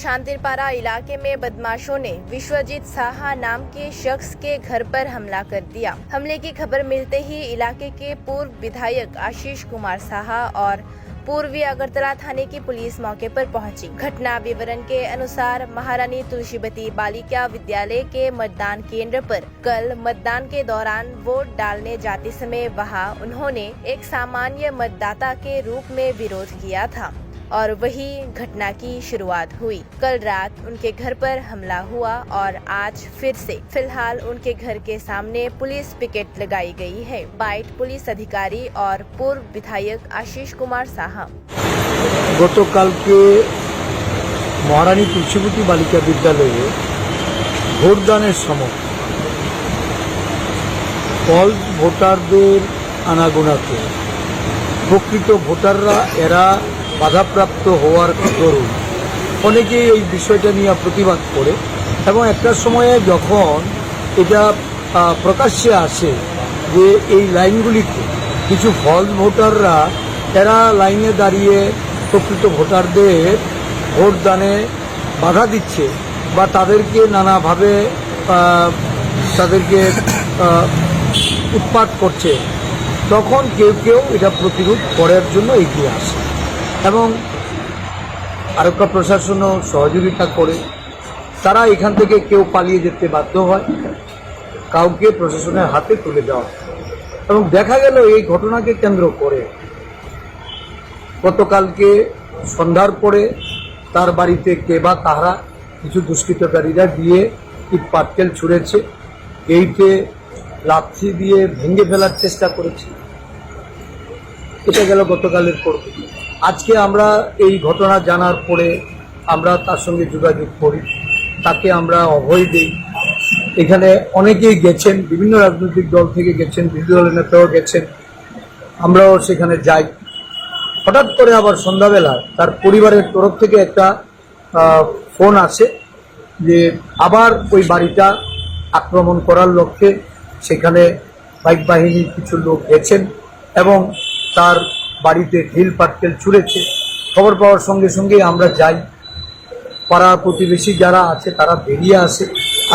शांतिरपारा इलाके में बदमाशों ने विश्वजीत साहा नाम के शख्स के घर पर हमला कर दिया। हमले की खबर मिलते ही इलाके के पूर्व विधायक आशीष कुमार साहा और पूर्वी अगरतला थाने की पुलिस मौके पर पहुंची। घटना विवरण के अनुसार महारानी तुलसीवती बालिका विद्यालय के मतदान केंद्र पर कल मतदान के दौरान वोट डालने जाते समय वहां उन्होंने एक सामान्य मतदाता के रूप में विरोध किया था और वही घटना की शुरुआत हुई। कल रात उनके घर पर हमला हुआ और आज फिर से फिलहाल उनके घर के सामने पुलिस पिकेट लगाई गई है। बाइट पुलिस अधिकारी और पूर्व विधायक आशीष कुमार साहा। গতকালকে মহারানী তুলসীবতী বালিকা বিদ্যালয়ে ভোটদানের সময় ফলস ভোটারদের আনাগোনাতে প্রকৃত ভোটাররা এরা বাধাপ্রাপ্ত হওয়ার দরুন অনেকেই এই বিষয়টা নিয়ে প্রতিবাদ করে এবং একটা সময়ে যখন এটা প্রকাশ্যে আসে যে এই লাইনগুলিতে কিছু ফলস ভোটাররা এরা লাইনে দাঁড়িয়ে প্রকৃত ভোটারদের ভোটদানে বাধা দিচ্ছে বা তাদেরকে নানাভাবে তাদেরকে উৎপাত করছে, তখন কেউ কেউ এটা প্রতিরোধ করার জন্য এগিয়ে আসে এবং আরক্ষা প্রশাসনও সহযোগিতা করে। তারা এখান থেকে কেউ পালিয়ে যেতে বাধ্য হয়, কাউকে প্রশাসনের হাতে তুলে দেওয়া এবং দেখা গেল এই ঘটনাকে কেন্দ্র করে গতকালকে সন্ধ্যার পরে তার বাড়িতে কে বা তাহারা কিছু দুষ্কৃতকারীরা গিয়ে ইট পাটকেল ছুঁড়েছে, এইতে লাথি দিয়ে ভেঙে ফেলার চেষ্টা করেছে। এটা গেল গতকালের পর। আজকে আমরা এই ঘটনা জানার পরে আমরা তার সঙ্গে যোগাযোগ করি, তাকে আমরা অভয় দিই। এখানে অনেকেই গেছেন, বিভিন্ন রাজনৈতিক দল থেকে গেছেন, বিরোধী দলের নেতাও গেছেন, আমরাও সেখানে যাই। হঠাৎ করে আবার সন্ধ্যাবেলা তার পরিবারের তরফ থেকে একটা ফোন আসে যে আবার ওই বাড়িটা আক্রমণ করার লক্ষ্যে সেখানে বাইক বাহিনীর কিছু লোক গেছেন এবং তার বাড়িতে ঢিল পাটকেল ছুঁড়েছে। খবর পাওয়ার সঙ্গে সঙ্গে আমরা যাই, পাড়া প্রতিবেশী যারা আছে তারা বেরিয়ে আসে।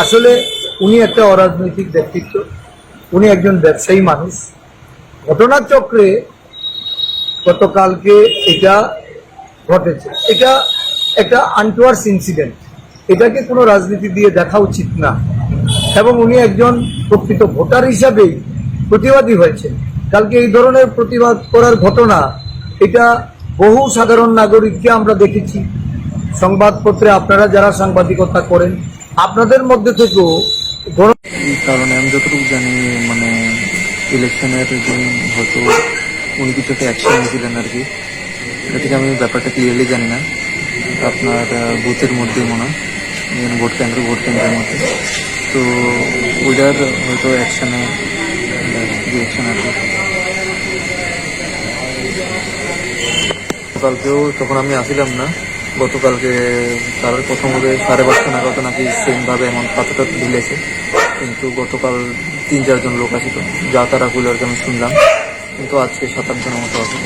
আসলে উনি একটা অরাজনৈতিক ব্যক্তিত্ব, উনি একজন ব্যবসায়ী মানুষ। ঘটনাচক্রে গতকালকে এটা ঘটেছে, এটা একটা আনটুয়ার্স ইনসিডেন্ট, এটাকে কোনো রাজনীতি দিয়ে দেখা উচিত না এবং উনি একজন প্রকৃত ভোটার হিসাবেই প্রতিবাদী হয়েছেন। কালকে এই ধরনের প্রতিবাদ করার ঘটনা এটা বহু সাধারণ নাগরিককে আমরা দেখেছি। সংবাদপত্রে আপনারা যারা সাংবাদিকতা করেন আপনাদের মধ্যে থেকেও এই কারণে আমি যতটুকু জানি মানে ইলেকশনের দিন হয়তো উনি কিছু একটা অ্যাকশন নিয়েছিলেন আর কি, এটা থেকে আমি ব্যাপারটা ক্লিয়ারলি জানি না। আপনার বুথের মধ্যেই মনে হয় ভোট কেন্দ্রের মধ্যে, তো ওইটার হয়তো অ্যাকশনে রিয়েকশন আর কি। গতকালকেও তখন আমি আসিলাম না, গতকালকে তার প্রথম হবে 5:30 নাগাদ নাকি সেমভাবে এমন পাথরটা ঢিলেছে, কিন্তু গতকাল 3-4 জন লোক আসিল, যা তারা বলে আর কি আমি শুনলাম, কিন্তু আজকে 7-8 জনের মতো আসিল।